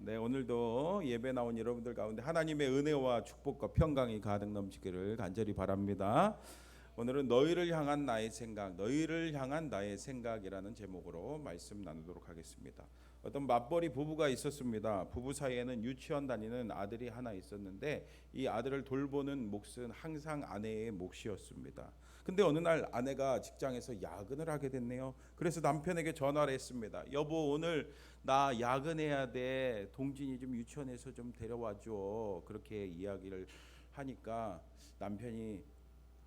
네, 오늘도 예배 나온 여러분들 가운데 하나님의 은혜와 축복과 평강이 가득 넘치기를 간절히 바랍니다. 오늘은 너희를 향한 나의 생각, 너희를 향한 나의 생각이라는 제목으로 말씀 나누도록 하겠습니다. 어떤 맞벌이 부부가 있었습니다. 부부 사이에는 유치원 다니는 아들이 하나 있었는데 이 아들을 돌보는 몫은 항상 아내의 몫이었습니다. 근데 어느 날 아내가 직장에서 야근을 하게 됐네요. 그래서 남편에게 전화를 했습니다. 여보, 오늘 나 야근해야 돼. 동진이 좀 유치원에서 좀 데려와 줘. 그렇게 이야기를 하니까 남편이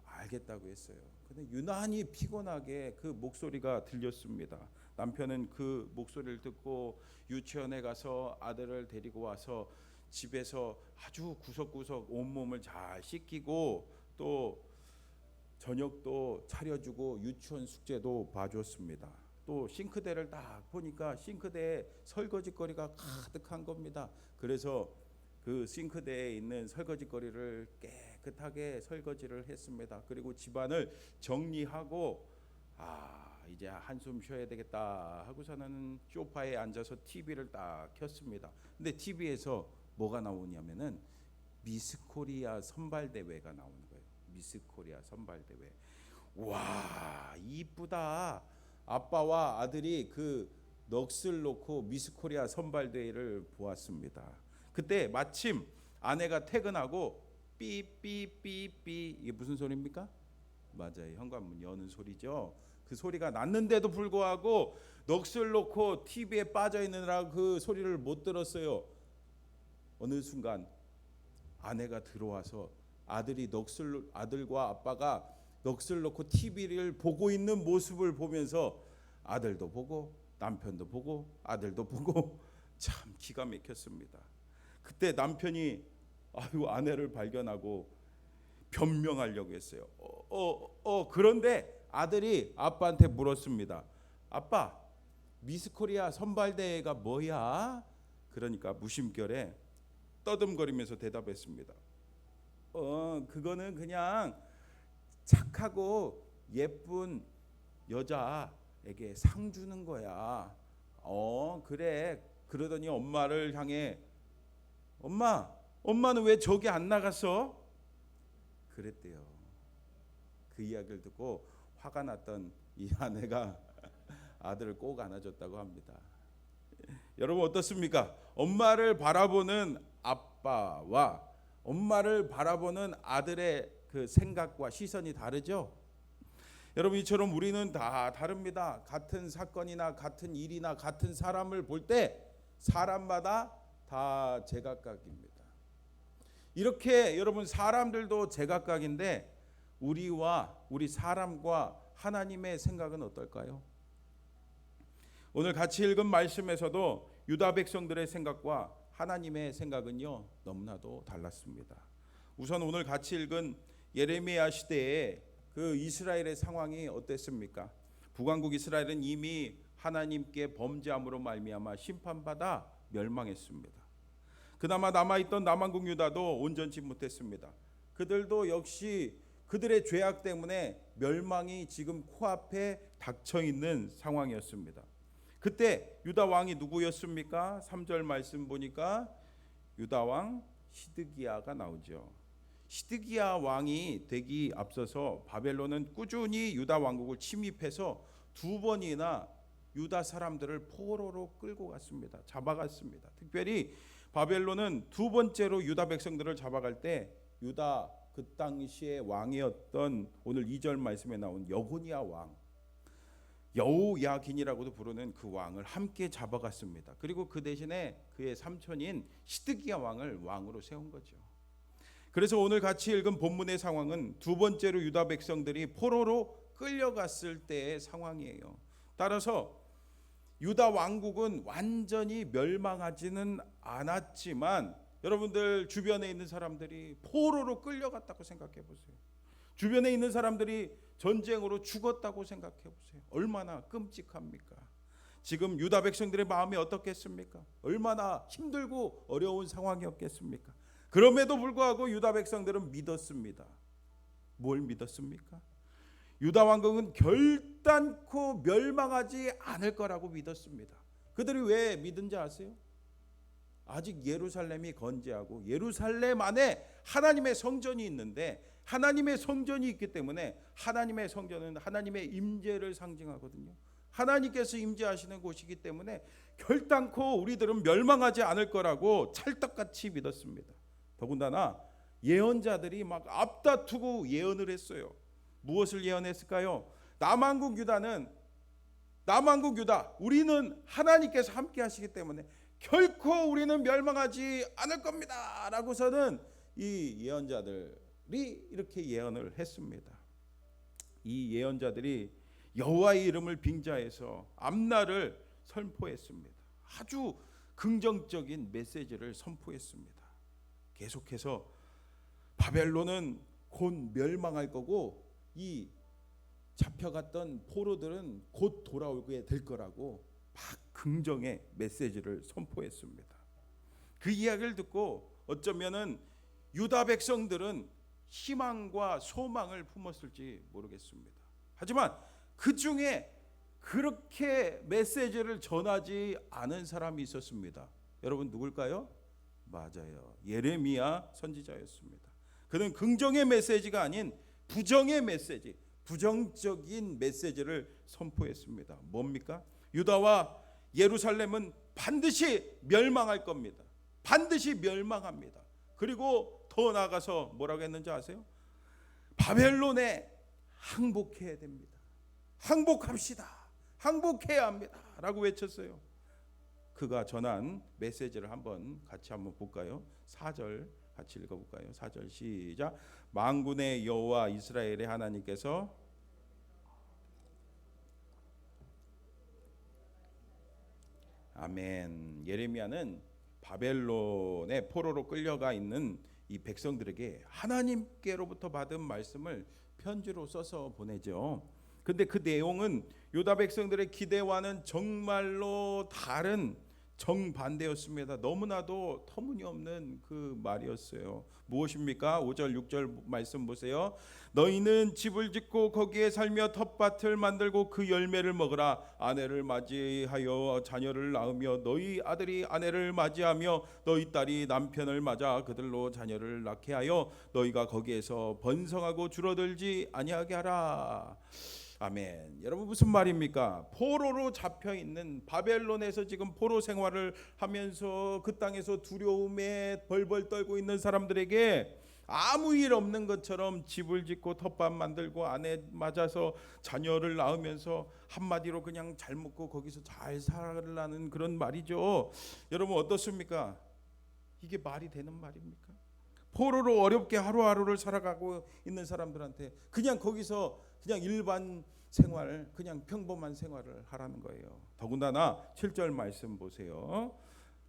알겠다고 했어요. 근데 유난히 피곤하게 그 목소리가 들렸습니다. 남편은 그 목소리를 듣고 유치원에 가서 아들을 데리고 와서 집에서 아주 구석구석 온몸을 잘 씻기고 또 저녁도 차려주고 유치원 숙제도 봐줬습니다. 또 싱크대를 딱 보니까 싱크대에 설거지거리가 가득한 겁니다. 그래서 그 싱크대에 있는 설거지거리를 깨끗하게 설거지를 했습니다. 그리고 집안을 정리하고 이제 한숨 쉬어야 되겠다 하고서는 소파에 앉아서 TV를 딱 켰습니다. 근데 TV에서 뭐가 나오냐면은 미스 코리아 선발 대회가 나오는 거예요. 미스 코리아 선발 대회. 와, 이쁘다. 아빠와 아들이 그 넋을 놓고 미스 코리아 선발 대회를 보았습니다. 그때 마침 아내가 퇴근하고 삐삐삐삐, 이게 무슨 소리입니까? 맞아요, 현관문 여는 소리죠. 그 소리가 났는데도 불구하고 넋을 놓고 TV에 빠져 있느라 그 소리를 못 들었어요. 어느 순간 아내가 들어와서 아들과 아빠가 넋을 놓고 TV를 보고 있는 모습을 보면서 아들도 보고 남편도 보고 아들도 보고 참 기가 막혔습니다. 그때 남편이 아내를 발견하고 변명하려고 했어요. 그런데 아들이 아빠한테 물었습니다. 아빠, 미스코리아 선발대회가 뭐야? 그러니까 무심결에 떠듬거리면서 대답했습니다. 그거는 그냥 착하고 예쁜 여자에게 상 주는 거야. 그래. 그러더니 엄마를 향해 엄마는 왜 저기 안 나갔어? 그랬대요. 그 이야기를 듣고 화가 났던 이 아내가 아들을 꼭 안아줬다고 합니다. 여러분 어떻습니까? 엄마를 바라보는 아빠와 엄마를 바라보는 아들의 그 생각과 시선이 다르죠? 여러분 이처럼 우리는 다 다릅니다. 같은 사건이나 같은 일이나 같은 사람을 볼 때 사람마다 다 제각각입니다. 이렇게 여러분 사람들도 제각각인데 우리 사람과 하나님의 생각은 어떨까요? 오늘 같이 읽은 말씀에서도 유다 백성들의 생각과 하나님의 생각은요 너무나도 달랐습니다. 우선 오늘 같이 읽은 예레미야 시대에 그 이스라엘의 상황이 어땠습니까? 북왕국 이스라엘은 이미 하나님께 범죄함으로 말미암아 심판받아 멸망했습니다. 그나마 남아있던 남왕국 유다도 온전치 못했습니다. 그들도 역시 그들의 죄악 때문에 멸망이 지금 코앞에 닥쳐있는 상황이었습니다. 그때 유다 왕이 누구였습니까? 3절 말씀 보니까 유다 왕 시드기야가 나오죠. 시드기야 왕이 되기 앞서서 바벨론은 꾸준히 유다 왕국을 침입해서 2번이나 유다 사람들을 포로로 끌고 갔습니다. 잡아갔습니다. 특별히 바벨론은 2번째로 유다 백성들을 잡아갈 때 유다 그 당시의 왕이었던 오늘 2절 말씀에 나온 여고니아 왕 여호야긴이라고도 부르는 그 왕을 함께 잡아갔습니다. 그리고 그 대신에 그의 삼촌인 시드기야 왕을 왕으로 세운 거죠. 그래서 오늘 같이 읽은 본문의 상황은 2번째로 유다 백성들이 포로로 끌려갔을 때의 상황이에요. 따라서 유다 왕국은 완전히 멸망하지는 않았지만 여러분들 주변에 있는 사람들이 포로로 끌려갔다고 생각해 보세요. 주변에 있는 사람들이 전쟁으로 죽었다고 생각해 보세요. 얼마나 끔찍합니까? 지금 유다 백성들의 마음이 어떻겠습니까? 얼마나 힘들고 어려운 상황이었겠습니까? 그럼에도 불구하고 유다 백성들은 믿었습니다. 뭘 믿었습니까? 유다 왕국은 결단코 멸망하지 않을 거라고 믿었습니다. 그들이 왜 믿은지 아세요? 아직 예루살렘이 건재하고 예루살렘 안에 하나님의 성전이 있는데, 하나님의 성전이 있기 때문에 하나님의 성전은 하나님의 임재를 상징하거든요. 하나님께서 임재하시는 곳이기 때문에 결단코 우리들은 멸망하지 않을 거라고 찰떡같이 믿었습니다. 더군다나 예언자들이 막 앞다투고 예언을 했어요. 무엇을 예언했을까요? 남한국 유다, 우리는 하나님께서 함께 하시기 때문에 결코 우리는 멸망하지 않을 겁니다 라고서는 이 예언자들이 이렇게 예언을 했습니다. 이 예언자들이 여호와의 이름을 빙자해서 앞날을 선포했습니다. 아주 긍정적인 메시지를 선포했습니다. 계속해서 바벨론은 곧 멸망할 거고 이 잡혀갔던 포로들은 곧 돌아오게 될 거라고 막 긍정의 메시지를 선포했습니다. 그 이야기를 듣고 어쩌면은 유다 백성들은 희망과 소망을 품었을지 모르겠습니다. 하지만 그 중에 그렇게 메시지를 전하지 않은 사람이 있었습니다. 여러분 누굴까요? 맞아요. 예레미야 선지자였습니다. 그는 긍정의 메시지가 아닌 부정의 메시지, 부정적인 메시지를 선포했습니다. 뭡니까? 유다와 예루살렘은 반드시 멸망할 겁니다. 반드시 멸망합니다. 그리고 더 나아가서 뭐라고 했는지 아세요? 바벨론에 항복해야 됩니다. 항복합시다. 항복해야 합니다 라고 외쳤어요. 그가 전한 메시지를 같이 한번 볼까요? 4절 같이 읽어볼까요? 4절 시작. 만군의 여호와 이스라엘의 하나님께서 아멘. 예레미야는 바벨론의 포로로 끌려가 있는 이 백성들에게 하나님께로부터 받은 말씀을 편지로 써서 보내죠. 근데 그 내용은 유다 백성들의 기대와는 정말로 다른 정반대였습니다. 너무나도 터무니없는 그 말이었어요. 무엇입니까? 5절 6절 말씀 보세요. 너희는 집을 짓고 거기에 살며 텃밭을 만들고 그 열매를 먹으라. 아내를 맞이하여 자녀를 낳으며 너희 아들이 아내를 맞이하며 너희 딸이 남편을 맞아 그들로 자녀를 낳게 하여 너희가 거기에서 번성하고 줄어들지 아니하게 하라. 아멘. 여러분 무슨 말입니까? 포로로 잡혀 있는 바벨론에서 지금 포로 생활을 하면서 그 땅에서 두려움에 벌벌 떨고 있는 사람들에게 아무 일 없는 것처럼 집을 짓고 텃밭 만들고 아내 맞아서 자녀를 낳으면서 한마디로 그냥 잘 먹고 거기서 잘 살라는 그런 말이죠. 여러분 어떻습니까? 이게 말이 되는 말입니까? 포로로 어렵게 하루하루를 살아가고 있는 사람들한테 그냥 거기서 그냥 일반 생활, 그냥 평범한 생활을 하라는 거예요. 더군다나 7절 말씀 보세요.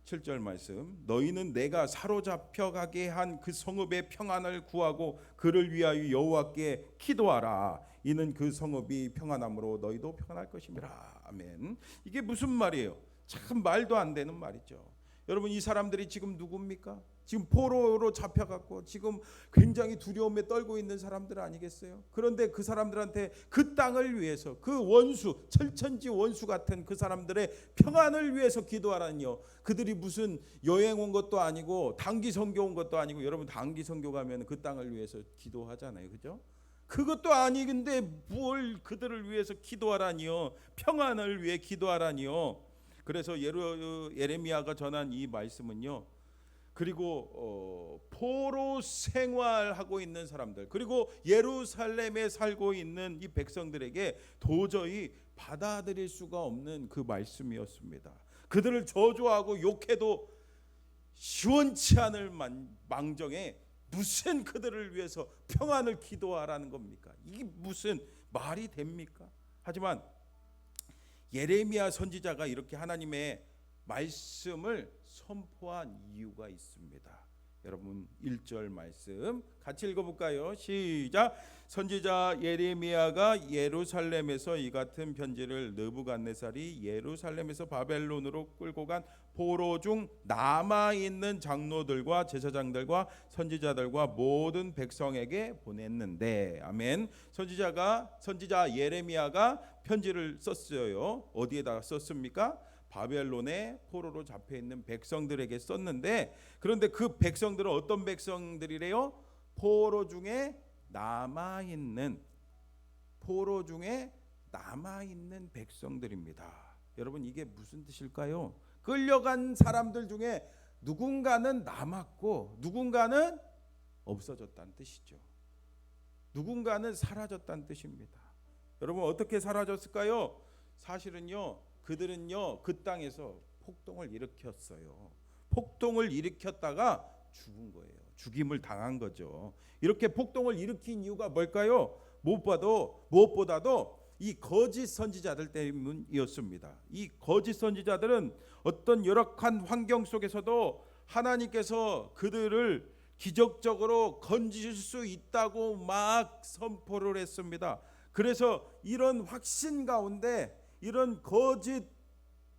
7절 말씀. 너희는 내가 사로잡혀 가게 한 그 성읍의 평안을 구하고 그를 위하여 여호와께 기도하라. 이는 그 성읍이 평안함으로 너희도 평안할 것임이라. 아멘. 이게 무슨 말이에요? 참 말도 안 되는 말이죠. 여러분 이 사람들이 지금 누굽니까? 지금 포로로 잡혀갖고 지금 굉장히 두려움에 떨고 있는 사람들 아니겠어요? 그런데 그 사람들한테 그 땅을 위해서 그 원수, 철천지 원수 같은 그 사람들의 평안을 위해서 기도하라니요. 그들이 무슨 여행 온 것도 아니고 단기 선교 온 것도 아니고, 여러분 단기 선교 가면 그 땅을 위해서 기도하잖아요, 그죠? 그것도 아니근데 뭘 그들을 위해서 기도하라니요? 평안을 위해 기도하라니요? 그래서 예레미야가 전한 이 말씀은요. 그리고 포로 생활하고 있는 사람들, 그리고 예루살렘에 살고 있는 이 백성들에게 도저히 받아들일 수가 없는 그 말씀이었습니다. 그들을 저주하고 욕해도 시원치 않을 망정에 무슨 그들을 위해서 평안을 기도하라는 겁니까? 이게 무슨 말이 됩니까? 하지만 예레미야 선지자가 이렇게 하나님의 말씀을 선포한 이유가 있습니다. 여러분 1절 말씀 같이 읽어볼까요? 시작. 선지자 예레미야가 예루살렘에서 이 같은 편지를 느부갓네살이 예루살렘에서 바벨론으로 끌고 간 포로 중 남아있는 장로들과 제사장들과 선지자들과 모든 백성에게 보냈는데, 아멘. 선지자 예레미야가 편지를 썼어요. 어디에다 썼습니까? 바벨론의 포로로 잡혀 있는 백성들에게 썼는데, 그런데 그 백성들은 어떤 백성들이래요? 포로 중에 남아 있는 백성들입니다. 여러분, 이게 무슨 뜻일까요? 끌려간 사람들 중에 누군가는 남았고 누군가는 없어졌다는 뜻이죠. 누군가는 사라졌다는 뜻입니다. 여러분, 어떻게 사라졌을까요? 사실은요, 그들은요 그 땅에서 폭동을 일으켰어요. 폭동을 일으켰다가 죽은 거예요. 죽임을 당한 거죠. 이렇게 폭동을 일으킨 이유가 뭘까요? 무엇보다도 이 거짓 선지자들 때문이었습니다. 이 거짓 선지자들은 어떤 열악한 환경 속에서도 하나님께서 그들을 기적적으로 건지실 수 있다고 막 선포를 했습니다. 그래서 이런 확신 가운데 이런 거짓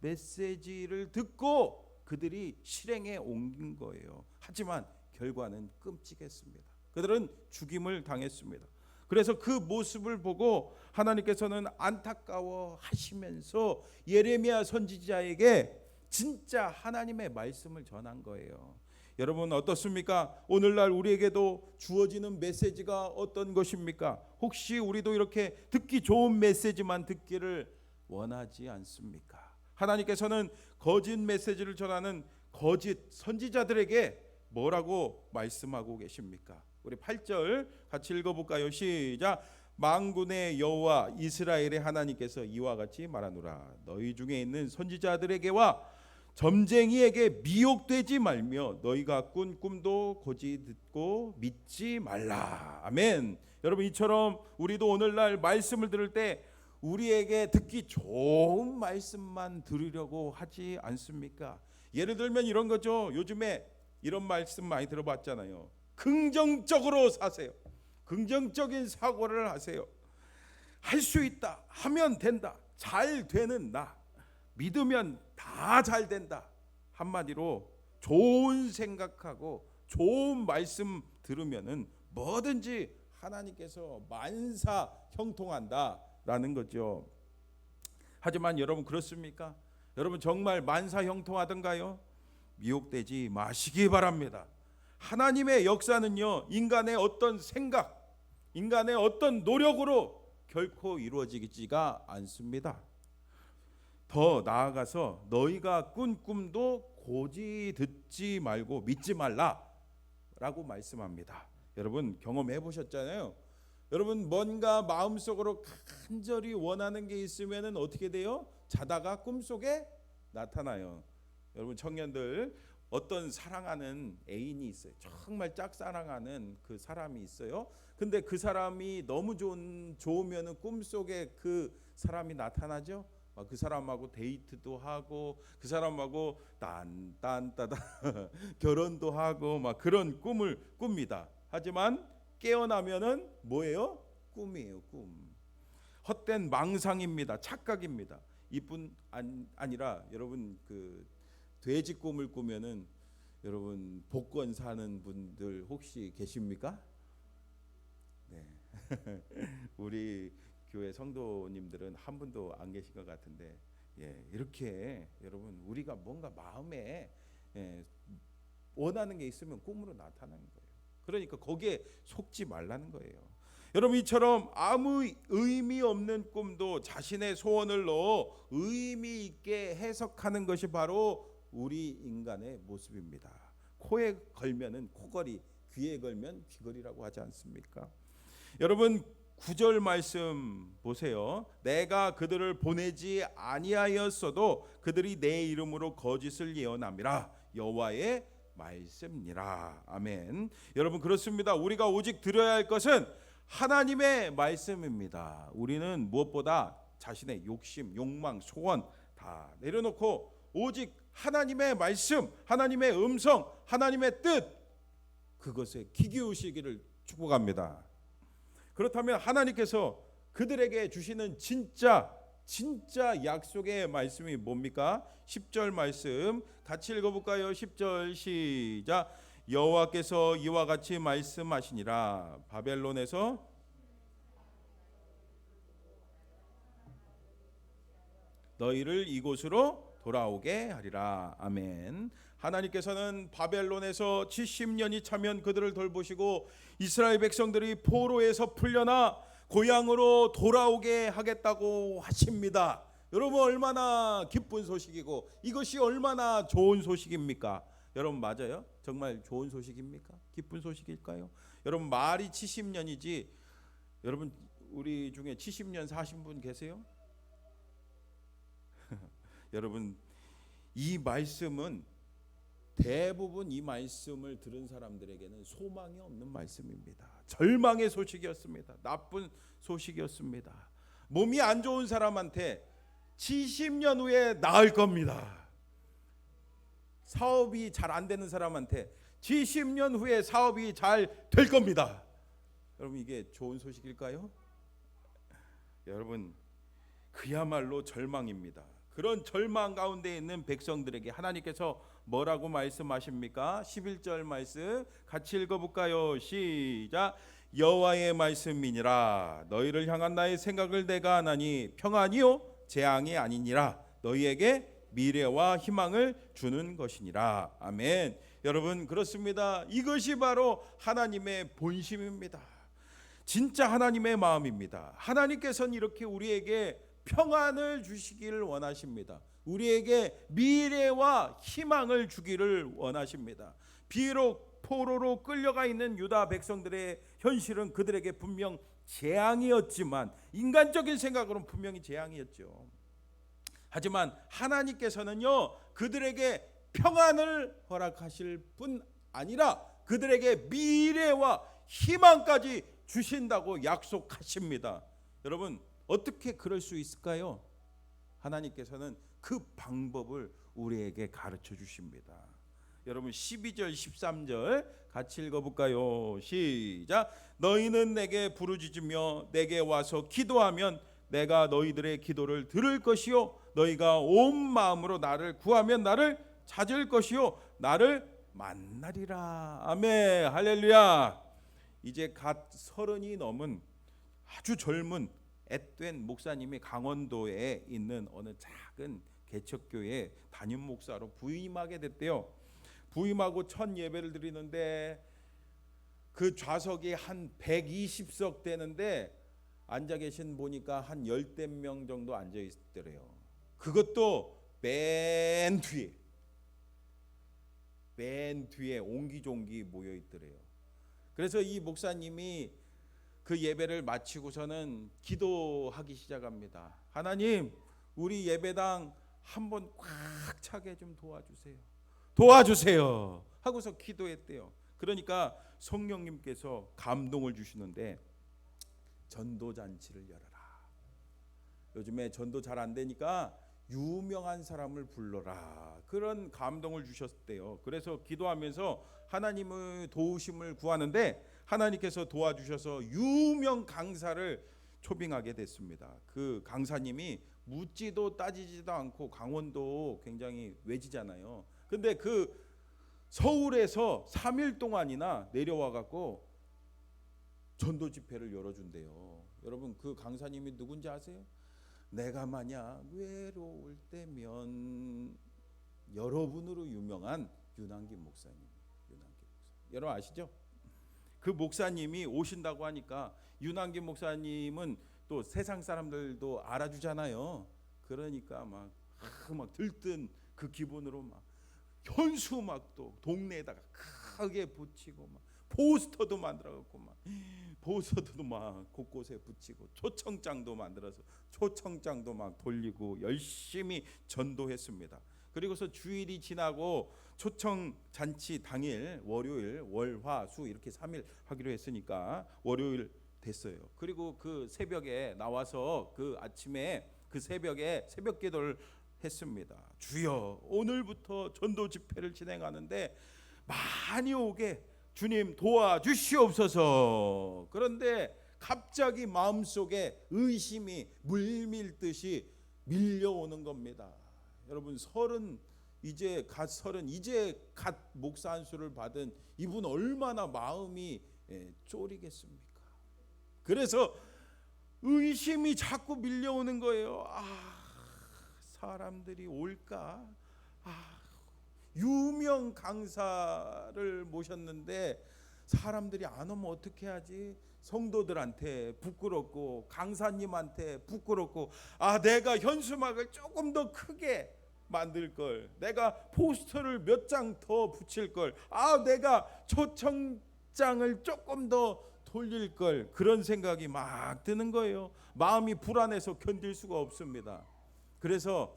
메시지를 듣고 그들이 실행에 옮긴 거예요. 하지만 결과는 끔찍했습니다. 그들은 죽임을 당했습니다. 그래서 그 모습을 보고 하나님께서는 안타까워 하시면서 예레미야 선지자에게 진짜 하나님의 말씀을 전한 거예요. 여러분, 어떻습니까? 오늘날 우리에게도 주어지는 메시지가 어떤 것입니까? 혹시 우리도 이렇게 듣기 좋은 메시지만 듣기를 원하지 않습니까? 하나님께서는 거짓 메시지를 전하는 거짓 선지자들에게 뭐라고 말씀하고 계십니까? 우리 8절 같이 읽어볼까요? 시작. 만군의 여호와 이스라엘의 하나님께서 이와 같이 말하노라. 너희 중에 있는 선지자들에게와 점쟁이에게 미혹되지 말며 너희가 꾼 꿈도 고지 듣고 믿지 말라. 아멘. 여러분, 이처럼 우리도 오늘날 말씀을 들을 때 우리에게 듣기 좋은 말씀만 들으려고 하지 않습니까? 예를 들면 이런 거죠. 요즘에 이런 말씀 많이 들어봤잖아요. 긍정적으로 사세요. 긍정적인 사고를 하세요. 할 수 있다. 하면 된다. 잘 되는 나. 믿으면 다 잘 된다. 한마디로 좋은 생각하고 좋은 말씀 들으면은 뭐든지 하나님께서 만사 형통한다라는 거죠. 하지만 여러분, 그렇습니까? 여러분, 정말 만사 형통하던가요? 미혹되지 마시기 바랍니다. 하나님의 역사는요, 인간의 어떤 생각, 인간의 어떤 노력으로 결코 이루어지지가 않습니다. 더 나아가서 너희가 꾼 꿈도 고지 듣지 말고 믿지 말라라고 말씀합니다. 여러분, 경험해 보셨잖아요. 여러분, 뭔가 마음속으로 간절히 원하는 게 있으면 어떻게 돼요? 자다가 꿈속에 나타나요. 여러분, 청년들, 어떤 사랑하는 애인이 있어요. 정말 짝사랑하는 그 사람이 있어요. 근데 그 사람이 너무 좋으면 꿈속에 그 사람이 나타나죠. 그 사람하고 데이트도 하고 그 사람하고 딴딴따다 결혼도 하고 막 그런 꿈을 꿉니다. 하지만 깨어나면은 뭐예요? 꿈이에요. 꿈. 헛된 망상입니다. 착각입니다. 이뿐 아니라 여러분, 그 돼지 꿈을 꾸면은 여러분 복권 사는 분들 혹시 계십니까? 네. 우리 교회 성도님들은 한 분도 안 계신 것 같은데, 이렇게 여러분, 우리가 뭔가 마음에 원하는 게 있으면 꿈으로 나타나는 거예요. 그러니까 거기에 속지 말라는 거예요. 여러분, 이처럼 아무 의미 없는 꿈도 자신의 소원을 넣어 의미 있게 해석하는 것이 바로 우리 인간의 모습입니다. 코에 걸면은 코걸이, 귀에 걸면 귀걸이라고 하지 않습니까? 여러분, 9절 말씀 보세요. 내가 그들을 보내지 아니하였어도 그들이 내 이름으로 거짓을 예언함이라. 여호와의 말씀이라. 아멘. 여러분, 그렇습니다. 우리가 오직 들어야 할 것은 하나님의 말씀입니다. 우리는 무엇보다 자신의 욕심, 욕망, 소원 다 내려놓고 오직 하나님의 말씀, 하나님의 음성, 하나님의 뜻, 그것에 귀 기울이시기를 축복합니다. 그렇다면 하나님께서 그들에게 주시는 진짜 약속의 말씀이 뭡니까? 10절 말씀 같이 읽어볼까요? 10절 시작. 여호와께서 이와 같이 말씀하시니라. 바벨론에서 너희를 이곳으로 돌아오게 하리라. 아멘. 하나님께서는 바벨론에서 70년이 차면 그들을 돌보시고 이스라엘 백성들이 포로에서 풀려나 고향으로 돌아오게 하겠다고 하십니다. 여러분, 얼마나 기쁜 소식이고 이것이 얼마나 좋은 소식입니까? 여러분, 맞아요? 정말 좋은 소식입니까? 기쁜 소식일까요? 여러분, 말이 70년이지 여러분 우리 중에 70년 사신 분 계세요? 여러분, 이 말씀은 대부분 이 말씀을 들은 사람들에게는 소망이 없는 말씀입니다. 절망의 소식이었습니다. 나쁜 소식이었습니다. 몸이 안 좋은 사람한테 70년 후에 나을 겁니다. 사업이 잘 안 되는 사람한테 70년 후에 사업이 잘 될 겁니다. 여러분, 이게 좋은 소식일까요? 여러분, 그야말로 절망입니다. 그런 절망 가운데 있는 백성들에게 하나님께서 뭐라고 말씀하십니까? 11절 말씀 같이 읽어볼까요? 시작. 여호와의 말씀이니라. 너희를 향한 나의 생각을 내가 하나니 평안이요 재앙이 아니니라. 너희에게 미래와 희망을 주는 것이니라. 아멘. 여러분, 그렇습니다. 이것이 바로 하나님의 본심입니다. 진짜 하나님의 마음입니다. 하나님께서는 이렇게 우리에게 평안을 주시기를 원하십니다. 우리에게 미래와 희망을 주기를 원하십니다. 비록 포로로 끌려가 있는 유다 백성들의 현실은 그들에게 분명 재앙이었지만, 인간적인 생각으로는 분명히 재앙이었죠. 하지만 하나님께서는요, 그들에게 평안을 허락하실 뿐 아니라 그들에게 미래와 희망까지 주신다고 약속하십니다. 여러분, 어떻게 그럴 수 있을까요? 하나님께서는 그 방법을 우리에게 가르쳐 주십니다. 여러분, 12절 13절 같이 읽어볼까요? 시작. 너희는 내게 부르짖으며 내게 와서 기도하면 내가 너희들의 기도를 들을 것이요 너희가 온 마음으로 나를 구하면 나를 찾을 것이요 나를 만나리라. 아멘. 할렐루야. 이제 갓 30이 넘은 아주 젊은 앳된 목사님이 강원도에 있는 어느 작은 개척교회 담임 목사로 부임하게 됐대요. 부임하고 첫 예배를 드리는데 그 좌석이 한 120석 되는데 앉아 계신 보니까 한 10명 정도 앉아 있더래요. 그것도 맨 뒤에 옹기종기 모여 있더래요. 그래서 이 목사님이 그 예배를 마치고서는 기도하기 시작합니다. 하나님, 우리 예배당 한번 꽉 차게 좀 도와주세요 하고서 기도했대요. 그러니까 성령님께서 감동을 주시는데 전도잔치를 열어라. 요즘에 전도 잘 안 되니까 유명한 사람을 불러라. 그런 감동을 주셨대요. 그래서 기도하면서 하나님의 도우심을 구하는데 하나님께서 도와주셔서 유명 강사를 초빙하게 됐습니다. 그 강사님이 묻지도 따지지도 않고, 강원도 굉장히 외지잖아요. 근데 그 서울에서 3일 동안이나 내려와 갖고 전도 집회를 열어준대요. 여러분, 그 강사님이 누군지 아세요? 내가 만약 외로울 때면 여러분으로 유명한 윤한김 목사님. 여러분 아시죠? 그 목사님이 오신다고 하니까 윤한김 목사님은 또 세상 사람들도 알아주잖아요. 그러니까 막 들뜬 그 기분으로 막 현수 막 또 동네에다가 크게 붙이고 막 포스터도 만들어갖고 막 포스터도 막 곳곳에 붙이고 초청장도 만들어서 초청장도 막 돌리고 열심히 전도했습니다. 그리고서 주일이 지나고 초청 잔치 당일 월요일, 월, 화, 수 이렇게 3일 하기로 했으니까 월요일 됐어요. 그리고 그 새벽에 나와서 그 아침에 그 새벽에 새벽 기도를 했습니다. 주여, 오늘부터 전도 집회를 진행하는데 많이 오게 주님 도와주시옵소서. 그런데 갑자기 마음속에 의심이 물밀듯이 밀려오는 겁니다. 여러분, 이제 갓 목사 안수를 받은 이분 얼마나 마음이 쫄이겠습니까? 그래서 의심이 자꾸 밀려오는 거예요. 사람들이 올까? 유명 강사를 모셨는데 사람들이 안 오면 어떻게 하지? 성도들한테 부끄럽고 강사님한테 부끄럽고, 내가 현수막을 조금 더 크게 만들 걸, 내가 포스터를 몇 장 더 붙일 걸, 내가 초청장을 조금 더 돌릴 걸, 그런 생각이 막 드는 거예요. 마음이 불안해서 견딜 수가 없습니다. 그래서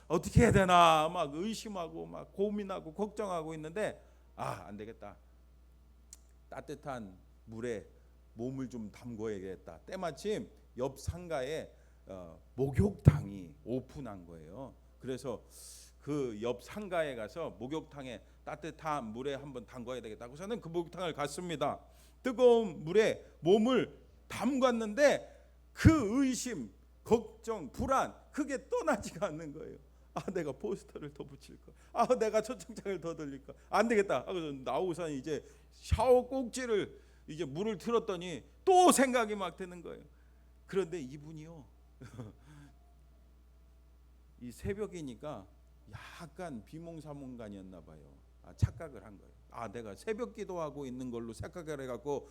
어떻게 해야 되나 막 의심하고 막 고민하고 걱정하고 있는데, 안 되겠다. 따뜻한 물에 몸을 좀 담궈야겠다. 때마침 옆 상가에 목욕탕이 오픈한 거예요. 그래서 그 옆 상가에 가서 목욕탕에 따뜻한 물에 한번 담궈야 되겠다고 저는 그 목욕탕을 갔습니다. 뜨거운 물에 몸을 담갔는데 그 의심, 걱정, 불안, 그게 떠나지가 않는 거예요. 내가 포스터를 더 붙일 거, 내가 초청장을 더 돌릴 거, 안 되겠다 하고 나오고서 이제 샤워 꼭지를 이제 물을 틀었더니 또 생각이 막 드는 거예요. 그런데 이분이요, 이 새벽이니까 약간 비몽사몽간이었나 봐요. 착각을 한 거예요. 내가 새벽 기도하고 있는 걸로 착각을 해갖고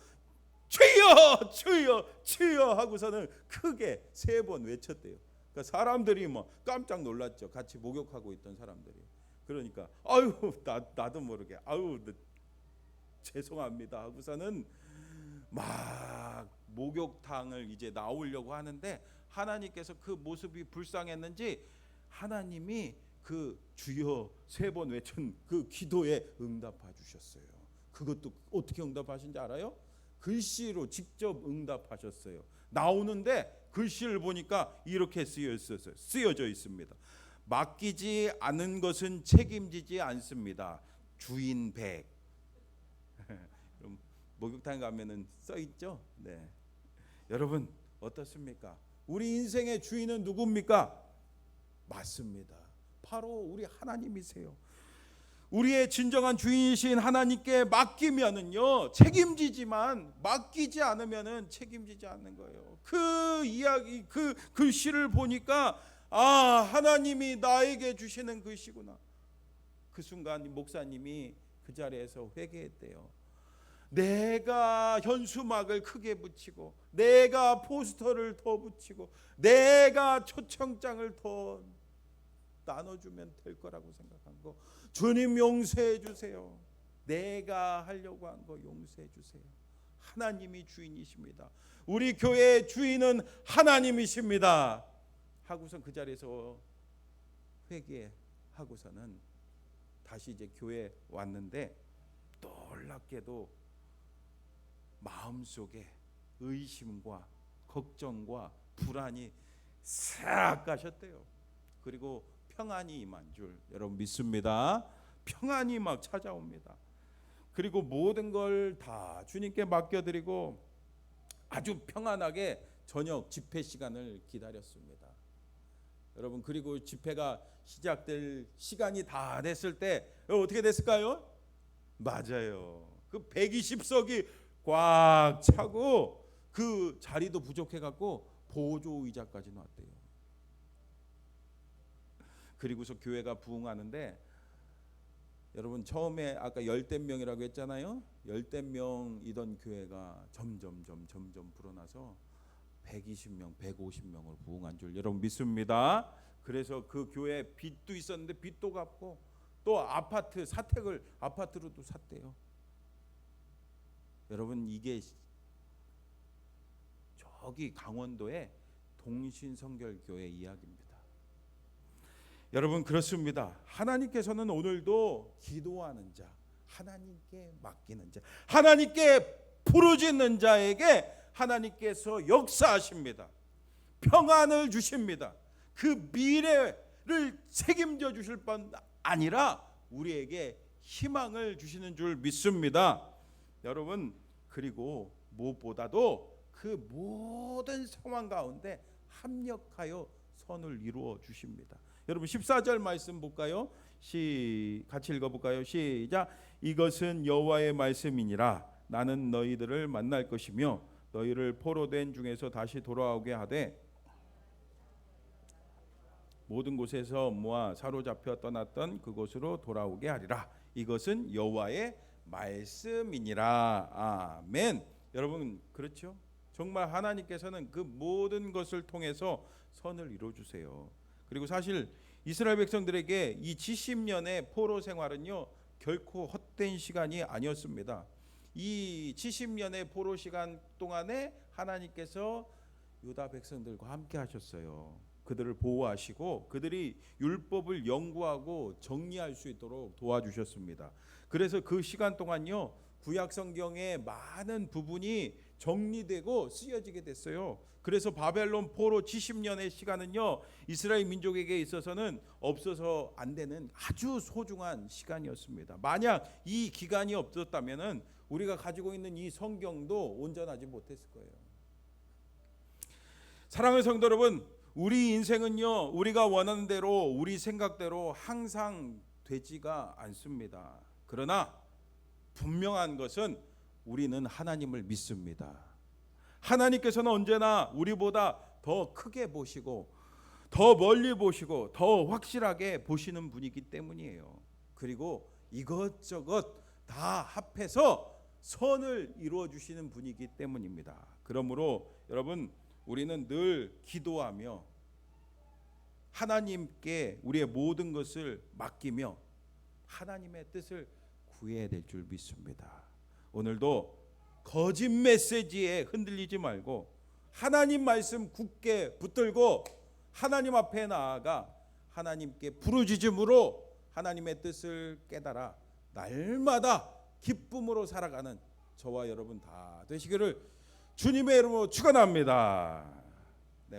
주여 주여 주여 하고서는 크게 3번 외쳤대요. 그러니까 사람들이 뭐 깜짝 놀랐죠. 같이 목욕하고 있던 사람들이. 그러니까 나도 모르게 죄송합니다 하고서는 막 목욕탕을 이제 나오려고 하는데, 하나님께서 그 모습이 불쌍했는지 하나님이 그 주여 3번 외친 그 기도에 응답해 주셨어요. 그것도 어떻게 응답하신지 알아요? 글씨로 직접 응답하셨어요. 나오는데 글씨를 보니까 이렇게 쓰여져 있습니다. 맡기지 않은 것은 책임지지 않습니다. 주인 100. 그럼 목욕탕 가면은 써 있죠. 네. 여러분 어떻습니까? 우리 인생의 주인은 누굽니까? 맞습니다. 바로 우리 하나님이세요. 우리의 진정한 주인이신 하나님께 맡기면은요 책임지지만, 맡기지 않으면은 책임지지 않는 거예요. 그 이야기, 그 글씨를 보니까 하나님이 나에게 주시는 글씨구나. 그 순간 목사님이 그 자리에서 회개했대요. 내가 현수막을 크게 붙이고, 내가 포스터를 더 붙이고, 내가 초청장을 더 나눠주면 될 거라고 생각한 거, 주님 용서해 주세요. 내가 하려고 한 거 용서해 주세요. 하나님이 주인이십니다. 우리 교회의 주인은 하나님이십니다 하고선 그 자리에서 회개하고서는 다시 이제 교회에 왔는데, 놀랍게도 마음속에 의심과 걱정과 불안이 싹 가셨대요. 그리고 평안이 임한 줄 여러분 믿습니다. 평안이 막 찾아옵니다. 그리고 모든 걸 다 주님께 맡겨드리고 아주 평안하게 저녁 집회 시간을 기다렸습니다. 여러분, 그리고 집회가 시작될 시간이 다 됐을 때 어떻게 됐을까요? 맞아요. 그 120석이 꽉 차고 그 자리도 부족해갖고 보조 의자까지 놨대요. 그리고서 교회가 부흥하는데, 여러분 처음에 아까 열댓 명이라고 했잖아요. 열댓 명이던 교회가 점점 불어나서 120명, 150명으로 부흥한 줄 여러분 믿습니다. 그래서 그 교회 빚도 있었는데 빚도 갚고, 또 아파트 사택을 아파트로도 샀대요. 여러분, 이게 저기 강원도의 동신성결교회 이야기입니다. 여러분 그렇습니다. 하나님께서는 오늘도 기도하는 자, 하나님께 맡기는 자, 하나님께 부르짖는 자에게 하나님께서 역사하십니다. 평안을 주십니다. 그 미래를 책임져 주실 뿐 아니라 우리에게 희망을 주시는 줄 믿습니다. 여러분, 그리고 무엇보다도 그 모든 상황 가운데 합력하여 선을 이루어 주십니다. 여러분 14절 말씀 볼까요? 같이 읽어볼까요? 시작. 이것은 여호와의 말씀이니라. 나는 너희들을 만날 것이며 너희를 포로된 중에서 다시 돌아오게 하되 모든 곳에서 모아 사로잡혀 떠났던 그곳으로 돌아오게 하리라. 이것은 여호와의 말씀이니라. 아멘. 여러분 그렇죠? 정말 하나님께서는 그 모든 것을 통해서 선을 이루어 주세요. 그리고 사실 이스라엘 백성들에게 이 70년의 포로 생활은요 결코 헛된 시간이 아니었습니다. 이 70년의 포로 시간 동안에 하나님께서 유다 백성들과 함께 하셨어요. 그들을 보호하시고 그들이 율법을 연구하고 정리할 수 있도록 도와주셨습니다. 그래서 그 시간 동안요 구약 성경의 많은 부분이 정리되고 쓰여지게 됐어요. 그래서 바벨론 포로 70년의 시간은요 이스라엘 민족에게 있어서는 없어서 안 되는 아주 소중한 시간이었습니다. 만약 이 기간이 없었다면은 우리가 가지고 있는 이 성경도 온전하지 못했을 거예요. 사랑하는 성도 여러분, 우리 인생은요 우리가 원하는 대로 우리 생각대로 항상 되지가 않습니다. 그러나 분명한 것은 우리는 하나님을 믿습니다. 하나님께서는 언제나 우리보다 더 크게 보시고 더 멀리 보시고 더 확실하게 보시는 분이기 때문이에요. 그리고 이것저것 다 합해서 선을 이루어 주시는 분이기 때문입니다. 그러므로 여러분 우리는 늘 기도하며 하나님께 우리의 모든 것을 맡기며 하나님의 뜻을 구해야 될 줄 믿습니다. 오늘도 거짓 메시지에 흔들리지 말고 하나님 말씀 굳게 붙들고 하나님 앞에 나아가 하나님께 부르짖음으로 하나님의 뜻을 깨달아 날마다 기쁨으로 살아가는 저와 여러분 다 되시기를 주님의 이름으로 축원합니다.